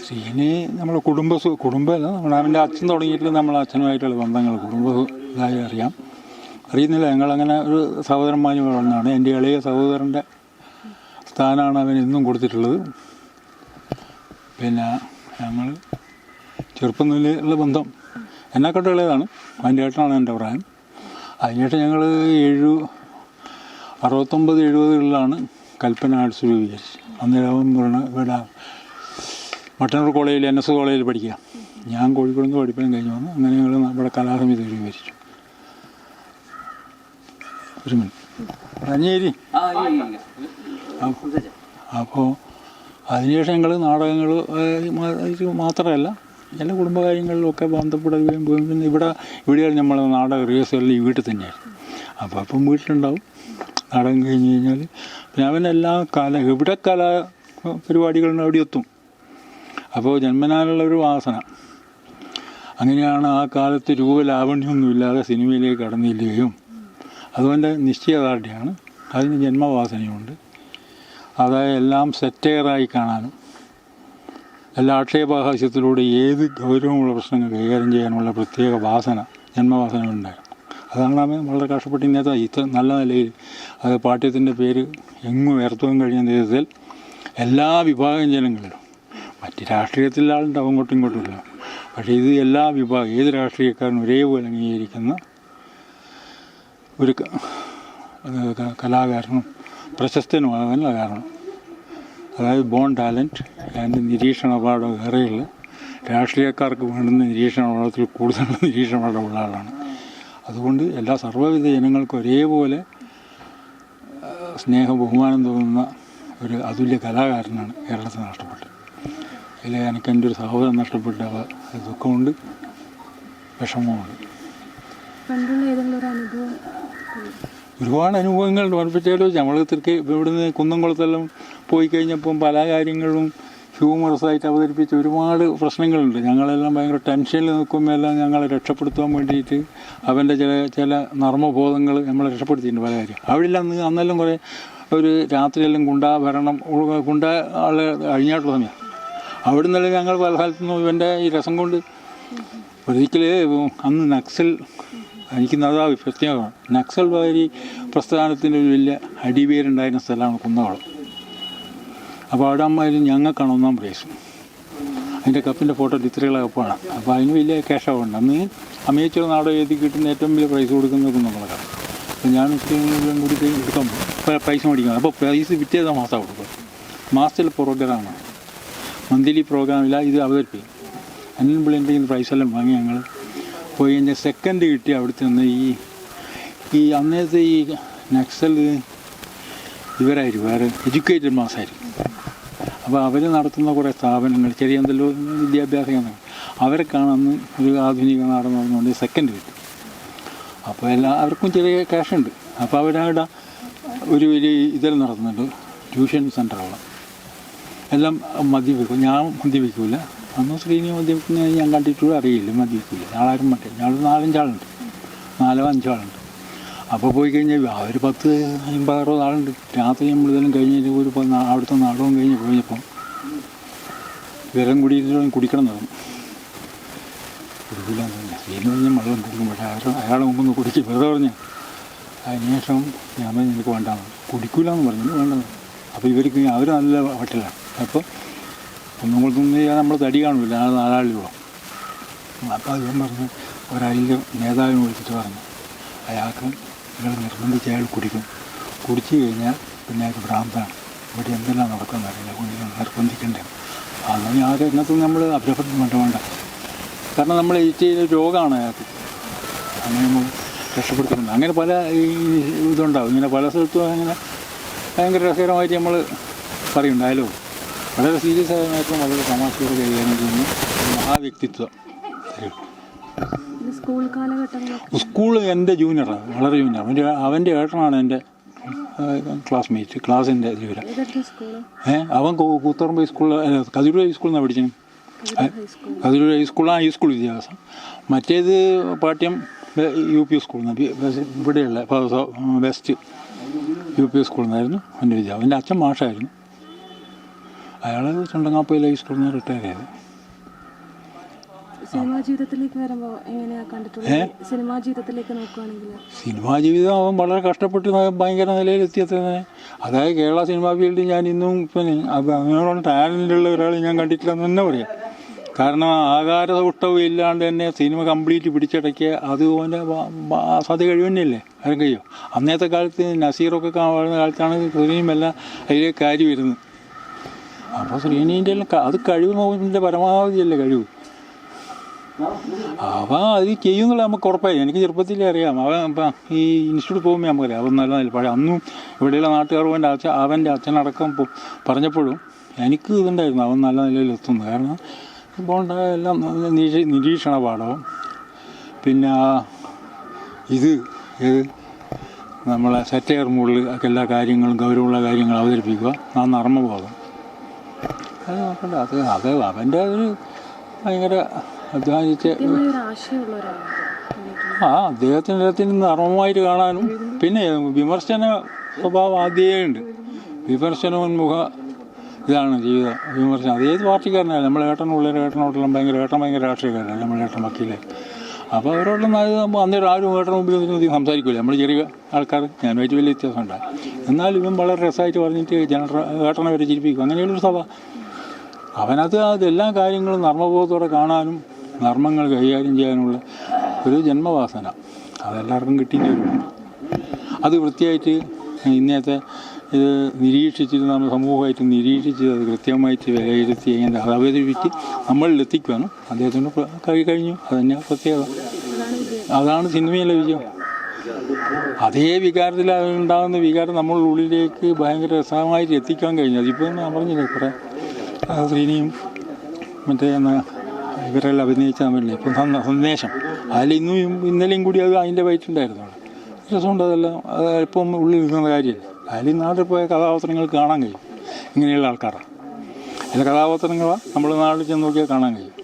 Scene നമ്മളെ കുടുംബമല്ല, അവൻ്റെ അച്ഛൻ തുടങ്ങിയിട്ട് നമ്മളെ അച്ഛനുമായിട്ടുള്ള ബന്ധങ്ങൾ ഇതായി അറിയുന്നില്ല. ഞങ്ങളങ്ങനെ ഒരു സഹോദരന്മാരും വളർന്നാണ്. എൻ്റെ ഇളയ സഹോദരൻ്റെ സ്ഥാനമാണ് അവൻ ഇന്നും കൊടുത്തിട്ടുള്ളത്. പിന്നെ ഞങ്ങൾ ചെറുപ്പം മുതലുള്ള ബന്ധം എന്നെക്കാട്ടും ഇളയതാണ്. അതിൻ്റെ ഏട്ടനാണ് എൻ്റെ പ്രായം. അതിനുശേഷം ഞങ്ങൾ 69-70കളിലാണ് കൽപ്പന ആർട്സ് രൂപീകരിച്ചത്. അന്നേരം ഇവിടെ മട്ടന്നൂർ കോളേജിൽ NS കോളേജിൽ പഠിക്കുക. ഞാൻ കോഴിക്കോട് നിന്ന് പഠിപ്പനും കഴിഞ്ഞ് വന്നു. അങ്ങനെ ഞങ്ങൾ നമ്മുടെ കലാസമിതി രൂപീകരിച്ചു. ഒരു മിനിറ്റ് അഞ്ഞേരി. അപ്പോൾ അതിനുശേഷം ഞങ്ങൾ നാടകങ്ങൾ മാത്രമല്ല എല്ലാ കുടുംബകാര്യങ്ങളിലൊക്കെ ബന്ധപ്പെടുകയും പിന്നെ ഇവിടെയാണ് നമ്മൾ നാടക റിഹേഴ്സലിൽ ഈ വീട്ടിൽ തന്നെയായിരുന്നു. അപ്പോൾ അപ്പം വീട്ടിലുണ്ടാവും. നാടകം കഴിഞ്ഞ് കഴിഞ്ഞാൽ പിന്നെ അവനെല്ലാ എവിടെ പരിപാടികളും അവിടെ എത്തും. അപ്പോൾ ജന്മനാലുള്ളൊരു വാസന. അങ്ങനെയാണ് ആ കാലത്ത് രൂപലാവണ്യമൊന്നുമില്ലാതെ സിനിമയിലേക്ക് കടന്നില്ലുകയും അതുകൊണ്ട് നിശ്ചയദാർഢ്യമാണ്. അതിന് ജന്മവാസനയുണ്ട്. അതായത് എല്ലാം സെറ്റയറായി കാണാനും എല്ലാ ആക്ഷേപഹാസ്യത്തിലൂടെ ഏത് ഗൗരവമുള്ള പ്രശ്നങ്ങൾ കൈകാര്യം ചെയ്യാനുള്ള പ്രത്യേക ജന്മവാസന ഉണ്ടായിരുന്നു. അതാണ് അവൻ വളരെ കഷ്ടപ്പെട്ട് ഇന്നത്തെ ഇത്ര നല്ല നിലയിൽ അത് പാഠ്യത്തിൻ്റെ പേര് എങ്ങും ഉയർത്തുവാൻ കഴിയുന്ന വിധത്തിൽ എല്ലാ വിഭാഗം ജനങ്ങളിലും മറ്റ് രാഷ്ട്രീയത്തിലുള്ള ആളുണ്ടാവും അങ്ങോട്ടും ഇങ്ങോട്ടുമില്ല. പക്ഷേ ഇത് എല്ലാ വിഭാഗം ഏത് രാഷ്ട്രീയക്കാരനും ഒരേപോലെ അംഗീകരിക്കുന്ന ഒരു കലാകാരനും പ്രശസ്തനുമാകാനുള്ള കാരണം. അതായത് ബോൺ ടാലൻറ്റ് ആൻഡ് നിരീക്ഷണ പാഠം ഏറെയുള്ള രാഷ്ട്രീയക്കാർക്ക് വേണ്ടുന്ന നിരീക്ഷണ പാഠത്തിൽ കൂടുതൽ നിരീക്ഷണ പാഠമുള്ള ആളാണ്. അതുകൊണ്ട് എല്ലാ സർവ്വവിധ ജനങ്ങൾക്കും ഒരേപോലെ ബഹുമാനം തോന്നുന്ന ഒരു അതുല്യ കലാകാരനാണ് കേരളത്തിൽ നഷ്ടപ്പെട്ടത്. അതിൽ എനിക്ക് എൻ്റെ ഒരു സഹോദരൻ നഷ്ടപ്പെട്ട ദുഃഖമുണ്ട്, വിഷമമുണ്ട്. ഒരുപാട് അനുഭവങ്ങൾ ഓർപ്പിച്ചാലോ. നമ്മൾ ഇവിടുന്ന് കുന്നംകുളത്തെല്ലാം പോയി കഴിഞ്ഞപ്പം പല കാര്യങ്ങളും ഹ്യൂമറസായിട്ട് അവതരിപ്പിച്ച് ഒരുപാട് പ്രശ്നങ്ങളുണ്ട്. ഞങ്ങളെല്ലാം ഭയങ്കര ടെൻഷനിൽ നിൽക്കുമ്പോൾ എല്ലാം ഞങ്ങളെ രക്ഷപ്പെടുത്താൻ വേണ്ടിയിട്ട് അവൻ്റെ ചില നർമ്മബോധങ്ങൾ നമ്മളെ രക്ഷപ്പെടുത്തിയിട്ടുണ്ട് പല കാര്യം. അവിടെ അന്നെല്ലാം കുറേ ഒരു രാത്രിയെല്ലാം ഗുണ്ട ആളെ അഴിഞ്ഞാട്ടുള്ള സമയം. അവിടെ നിന്നെല്ലാം ഞങ്ങൾ പല സ്ഥലത്തുനിന്നും ഇവൻ്റെ ഈ രസം കൊണ്ട് ഒരിക്കൽ അന്ന് നക്സൽ അതാ പ്രത്യേകമാണ്. നക്സൽ വാരി പ്രസ്ഥാനത്തിൻ്റെ ഒരു വലിയ അടിവേരുണ്ടായിരുന്ന സ്ഥലമാണ് കുന്നകുളം. അപ്പോൾ അവിടെ അമ്മാരും ഞങ്ങൾക്കാണ് ഒന്നാം പ്രൈസ്. അതിൻ്റെ കപ്പിൻ്റെ ഫോട്ടോ ഇത്രയുള്ള കപ്പാണ്. അപ്പോൾ അതിന് വലിയ ക്യാഷാവുണ്ട്. അന്ന് അമേച്ചർ നാടകം എഴുതി കിട്ടുന്ന ഏറ്റവും വലിയ പ്രൈസ് കൊടുക്കുന്നത് കുന്നകുളത്താണ്. അപ്പോൾ ഞാൻ കൂടി എടുക്കാൻ പൈസ മേടിക്കണം. അപ്പോൾ പ്രൈസ് പിറ്റേതാ മാസം കൊടുക്കും. മാസത്തിലെ പ്രോഗ്രാമാണ്, മന്ത്ലി പ്രോഗ്രാമില്ല. ഇത് അവതരിപ്പിക്കും. അന്നും പിള്ളേൻ്റെ പ്രൈസെല്ലാം വാങ്ങി ഞങ്ങൾ പോയി കഴിഞ്ഞാൽ സെക്കൻഡ് കിട്ടി. അവിടുത്തെ നിന്ന് ഈ അന്നേരത്തെ ഈ നക്സൽ ഇവരായിരിക്കും, വേറെ എഡ്യൂക്കേറ്റഡ് മാസമായിരിക്കും. അപ്പോൾ അവർ നടത്തുന്ന കുറേ സ്ഥാപനങ്ങൾ ചെറിയ എന്തെല്ലോ വിദ്യാഭ്യാസ കേന്ദ്രങ്ങൾ അവരൊക്കെയാണ് അന്ന് ഒരു ആധുനിക നാടകം നടന്നുകൊണ്ട് സെക്കൻഡ് കിട്ടും. അപ്പോൾ എല്ലാവർക്കും ചെറിയ ക്യാഷുണ്ട്. അപ്പോൾ അവരവിടെ ഒരു വലിയ ഇതെല്ലാം നടത്തുന്നുണ്ട്, ട്യൂഷൻ സെൻ്ററുകൾ എല്ലാം മദ്യപിക്കും. ഞാൻ മദ്യപിക്കില്ല. അന്ന് ശ്രീനി മദ്യപിക്കുന്നത് ഞാൻ കണ്ടിട്ടും അറിയില്ല, മദ്യപിക്കില്ല. ഞാളാരും മറ്റേ ഞങ്ങൾ 4-5 ആളുണ്ട്, 4-5 ആളുണ്ട്. അപ്പോൾ പോയി കഴിഞ്ഞാൽ അവർ 10-50 ആളുണ്ട്. രാത്രി നമ്മളിതെല്ലാം കഴിഞ്ഞിട്ട് അവിടുത്തെ നാടകം പോയപ്പം വിരം കുടിക്കണം തുടങ്ങും. കുടിക്കില്ല എന്ന് പറഞ്ഞാൽ ശ്രീനി പറഞ്ഞാൽ വെള്ളം കുടിക്കും. പക്ഷേ അയാളെ മുമ്പൊന്ന് കുടിക്കും വെറുതെ പറഞ്ഞാൽ. അതിനുശേഷം ഞാൻ പറഞ്ഞു എനിക്ക് വേണ്ടാന്ന്, കുടിക്കില്ല എന്ന് പറഞ്ഞു, വേണ്ടെന്ന്. അപ്പോൾ ഇവർക്ക് അവർ നല്ല ഹോട്ടലാണ്. അപ്പോൾ കുന്നംകുളത്തുനിന്ന് നമ്മൾ തടി കാണില്ല, 4 ആളുകളും. അപ്പോൾ അദ്ദേഹം പറഞ്ഞു ഒരതിൻ്റെ നേതാവിനെ വിളിച്ചിട്ട് പറഞ്ഞു അയാൾക്ക് നിങ്ങൾ നിർബന്ധിച്ച് അയാൾ കുടിച്ചു കഴിഞ്ഞാൽ പിന്നെ അയാൾക്ക് ഭ്രാന്താണ്, ഇവിടെ എന്തെല്ലാം നടക്കുന്നറിയില്ല, കുടിക്കാൻ നിർബന്ധിക്കണ്ടേ. അങ്ങനെ ആ രംഗത്ത് നമ്മൾ അഭ്യർത്ഥന വേണ്ട. കാരണം നമ്മൾ ചെയ്ത രോഗമാണ് അയാൾക്ക്. അങ്ങനെ നമ്മൾ രക്ഷപ്പെടുത്തുന്നുണ്ട്. അങ്ങനെ പല ഇതുണ്ടാവും. ഇങ്ങനെ പല സ്ഥലത്തും അങ്ങനെ ഭയങ്കര രസകരമായിട്ട് നമ്മൾ പറയുന്നുണ്ടായാലും വളരെ സീരിയസ് ആയതായിട്ടും വളരെ തമാശയോടെ കൈകാര്യം ചെയ്യുന്ന ആ വ്യക്തിത്വം. സ്കൂൾ എൻ്റെ ജൂനിയറാണ്, വളരെ ജൂനിയർ. അവൻ്റെ ഏട്ടനാണ് എൻ്റെ ക്ലാസ്മേറ്റ്, ക്ലാസ്സിൻ്റെ ജൂനിയർ. അവൻ കൂത്തുപറമ്പ് ഹൈസ്കൂളിൽ, കതിരൂർ ഹൈസ്കൂളിൽ നിന്നാണ് പഠിച്ചത്. കതിരൂർ ഹൈസ്കൂളാണ് ഈ സ്കൂൾ വിദ്യാഭ്യാസം. മറ്റേത് പാഠ്യം UP സ്കൂളിൽ നിന്ന്, ഇവിടെയുള്ള വെസ്റ്റ് UP സ്കൂളിൽ നിന്നായിരുന്നു അവൻ്റെ വിദ്യാഭ്യാസം. എൻ്റെ അച്ഛൻ മാഷായിരുന്നു. അയാൾ ചുണ്ടങ്ങാപ്പയിൽ ഹൈസ്കൂളിൽ നിന്ന് റിട്ടയർ ചെയ്ത്. സിനിമാ ജീവിതത്തിലേക്ക് വരുമ്പോൾ എങ്ങനെയാണ് കണ്ടിട്ടുള്ളത്? സിനിമാ ജീവിതത്തിലേക്ക് നോക്കുകയാണെങ്കിൽ സിനിമാ ജീവിതം അവൻ വളരെ കഷ്ടപ്പെട്ട് ഭയങ്കര നിലയിലെത്തിയത് തന്നെ. അതായത് കേരള സിനിമാ ഫീൽഡിൽ ഞാൻ ഇന്നും പിന്നെ അങ്ങനെയുള്ള ടാലൻ്റുള്ള ഒരാൾ ഞാൻ കണ്ടിട്ടില്ലെന്ന് തന്നെ പറയാം. കാരണം ആകാരസൗഷ്ടവും ഇല്ലാണ്ട് തന്നെ സിനിമ കംപ്ലീറ്റ് പിടിച്ചടക്കിയ അത് അവൻ്റെ അസാധ്യ കഴിവ് തന്നെയല്ലേ, ആരും കഴിയോ. അന്നത്തെ കാലത്ത് നസീറൊക്കെ കാണുന്ന കാലത്താണ് ശ്രീനിയുമെല്ലാം അതിലേക്ക് കാര്യം വരുന്നത്. അപ്പോൾ ശ്രീനീൻ്റെ എല്ലാം അത് കഴിവ് നോക്കിൻ്റെ പരമാവധിയല്ലേ കഴിവ്. അവൻ അത് ചെയ്യുന്നുള്ള നമുക്ക് ഉറപ്പായി. എനിക്ക് ചെറുപ്പത്തിലേ അറിയാം. അവൻ ഇപ്പം ഈ ഇൻസ്റ്റിറ്റ്യൂട്ട് പോകുമ്പോൾ നമുക്കറിയാം അവൻ നല്ല പഴയ അന്നും ഇവിടെയുള്ള നാട്ടുകാർ അവൻ്റെ അച്ഛനടക്കം പറഞ്ഞപ്പോഴും എനിക്ക് ഇതുണ്ടായിരുന്നു അവൻ നല്ല നിലയിലെത്തുന്നു. കാരണം ഇപ്പോൾ ഉണ്ടായ എല്ലാം നിരീക്ഷണ പാഠവും പിന്നെ ഇത് നമ്മളെ സെറ്റയർ മുകളിൽ എല്ലാ കാര്യങ്ങളും ഗൗരവമുള്ള കാര്യങ്ങൾ അവതരിപ്പിക്കുക, ആ നർമ്മബോധം അത് നോക്കണ്ട. അത് അവൻ്റെ ഒരു ഭയങ്കര അധ്വാനിച്ച് അദ്ദേഹത്തിന് നർമ്മമായിട്ട് കാണാനും പിന്നെ വിമർശന സ്വഭാവം ആദ്യമേ ഉണ്ട്. വിമർശനോന്മുഖ ഇതാണ് ജീവിതം. വിമർശനം അത് ഏത് പാർട്ടിക്കാരനായാലും നമ്മളെ ഏട്ടനോട്ടെല്ലാം ഭയങ്കര രാഷ്ട്രീയക്കാരനാണ് നമ്മളെ ഏട്ടൻ വക്കീലെ. അപ്പോൾ അവരോടെല്ലാം അന്നേരം ആരും ഏട്ടൻ മുമ്പിൽ ഒന്നും സംസാരിക്കില്ല. നമ്മൾ ചെറിയ ആൾക്കാർ ഞാനുമായിട്ട് വലിയ വ്യത്യാസം ഉണ്ടായി. എന്നാലും ഇവൻ വളരെ രസമായിട്ട് പറഞ്ഞിട്ട് ഏട്ടനെ വരെ ചിരിപ്പിക്കും. അങ്ങനെയുള്ളൊരു സഭ. അതെല്ലാ കാര്യങ്ങളും നർമ്മബോധത്തോടെ കാണാനും നർമ്മങ്ങൾ കൈകാര്യം ചെയ്യാനുള്ള ഒരു ജന്മവാസന അതെല്ലാവർക്കും കിട്ടിയിട്ട് വരും. അത് വൃത്തിയായിട്ട് ഇന്നത്തെ ഇത് നിരീക്ഷിച്ചിട്ട് നമ്മൾ സമൂഹമായിട്ട് നിരീക്ഷിച്ച് അത് കൃത്യമായിട്ട് വിലയിരുത്തി അതിൻ്റെ അവതരിപ്പിച്ച് നമ്മളിലെത്തിക്കുവാനും അദ്ദേഹത്തിന് കഴിഞ്ഞു. അതന്നെ പ്രത്യേകത. അതാണ് സിനിമയിലെ വിജയം. അതേ വികാരത്തിൽ ഉണ്ടാകുന്ന വികാരം നമ്മളുടെ ഉള്ളിലേക്ക് ഭയങ്കര രസമായിട്ട് എത്തിക്കാൻ കഴിഞ്ഞു. അതിപ്പോൾ ഞാൻ പറഞ്ഞില്ലേ കുറേ ശ്രീനിയും മറ്റേ ഇവരെല്ലാം അഭിനയിച്ച തമ്മിലില്ലേ ഇപ്പം സന്ദേശം അതിൽ ഇന്നലെയും കൂടി അത് അതിൻ്റെ വയറ്റുണ്ടായിരുന്നു. അവിടെ രസമുണ്ട്. അതെല്ലാം അത് ഇപ്പം ഉള്ളിൽ നിൽക്കുന്ന കാര്യമല്ല. അതിൽ നാട്ടിൽ പോയ കഥാപാത്രങ്ങൾ കാണാൻ കഴിയും. ഇങ്ങനെയുള്ള ആൾക്കാരാണ്. അതിലെ കഥാപാത്രങ്ങളാണ് നമ്മൾ നാട്ടിൽ ചെന്ന് നോക്കിയാൽ കാണാൻ കഴിയും.